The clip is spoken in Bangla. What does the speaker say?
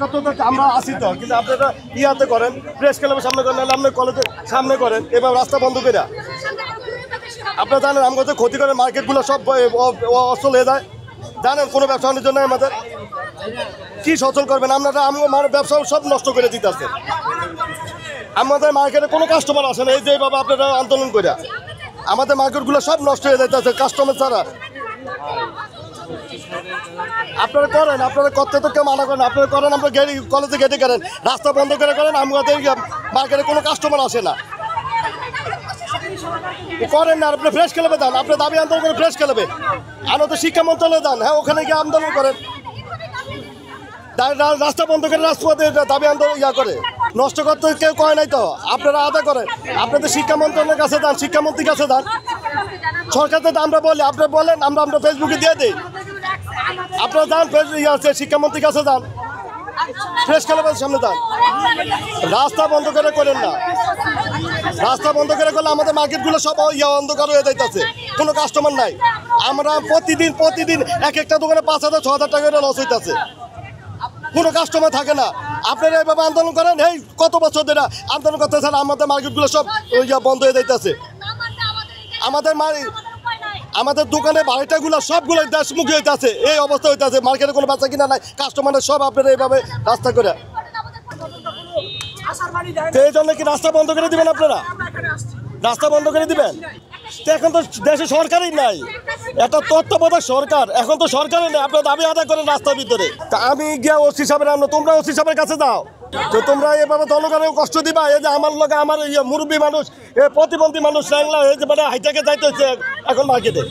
একাত্তর আমরা আসি তো, কিন্তু আপনারা ইয়াতে করেন, প্রেস ক্লাবের সামনে করেন, নাহলে আপনার কলেজের সামনে করেন, এবার রাস্তা বন্ধ করে। আপনারা জানেন আমাদের ক্ষতি করে, মার্কেটগুলো সব অচল হয়ে যায়। জানেন কোনো ব্যবসা বাণিজ্য নেই আমাদের, কি সচল করবেন আপনারা? আমার ব্যবসা সব নষ্ট করে দিতেছে। আমাদের মার্কেটে কোনো কাস্টমার আসে না, এই যে বাবা আপনারা আন্দোলন করে আমাদের মার্কেটগুলো সব নষ্ট হয়ে যাইতেছে কাস্টমার ছাড়া। আপনারা করেন, আপনারা করতে তো কেউ মানা করেন, আপনারা করেন, আমরা কলেজে গেটে করেন, রাস্তা বন্ধ করে করেন, আমাদের মার্কেটে কোনো কাস্টমার আসে না। করেন না, আপনি ফ্রেশ খেলাবে দেন, আপনি দাবি আন্দোলন করে ফ্রেশ খেলাবে, আমাদের শিক্ষা মন্ত্রণালয়ে দেন, হ্যাঁ ওখানে গিয়ে আন্দোলন করেন। রাস্তা বন্ধ করে রাষ্ট্রপতি দাবি আন্দোলন করে নষ্ট করতে কেউ কয় নাই তো, আপনারা আদা করেন, আপনাদের শিক্ষা মন্ত্রণালয়ের কাছে দেন, শিক্ষামন্ত্রীর কাছে দেন, সরকারকে আমরা বলি, আপনি বলেন, আমরা ফেসবুকে দিয়ে দিই, আপনারা যান শিক্ষামন্ত্রীর কাছে যান, ফ্রেশ ক্লাবের সামনে যান। রাস্তা বন্ধ করে করেন না, রাস্তা বন্ধ করে করলে আমাদের মার্কেটগুলো সব অন্ধকার হয়ে যাইতেছে, কোনো কাস্টমার নাই। আমরা প্রতিদিন এক একটা দোকানে 5,000 6,000 টাকা করে লস হইতেছে, কোনো কাস্টমার থাকে না। আপনারা এইভাবে আন্দোলন করেন, এই কত বছর ধরে আন্দোলন করতেছেন, আমাদের মার্কেটগুলো সব বন্ধ হয়ে যাইতেছে। আমাদের দোকানে বাড়িটাগুলো সবগুলো দেশমুখী হইতেছে, এই অবস্থা হইতেছে, মার্কেটে কোনো বাচ্চা কিনা নাই, কাস্টমারের সব আপনারা এইভাবে রাস্তা করে। এই জন্য কি রাস্তা বন্ধ করে দিবেন? আপনারা রাস্তা বন্ধ করে দিবেন? এখন তো দেশে সরকারই নাই, একটা তত্ত্বাবধায়ক সরকার, এখন তো সরকারই নেই, আপনারা দাবি আদায় করেন রাস্তার ভিতরে। তা আমি গিয়া ওসি সাহেবের, তোমরা ওসি সাহেবের কাছে যাও, তো তোমরা এভাবে জনগণের কষ্ট দিবা। এই যে আমার লোক, আমার মুরব্বী মানুষ, প্রতিবন্ধী মানুষ, এই যে মানে হাইটাকে যাইতে হচ্ছে এখন মার্কেটে।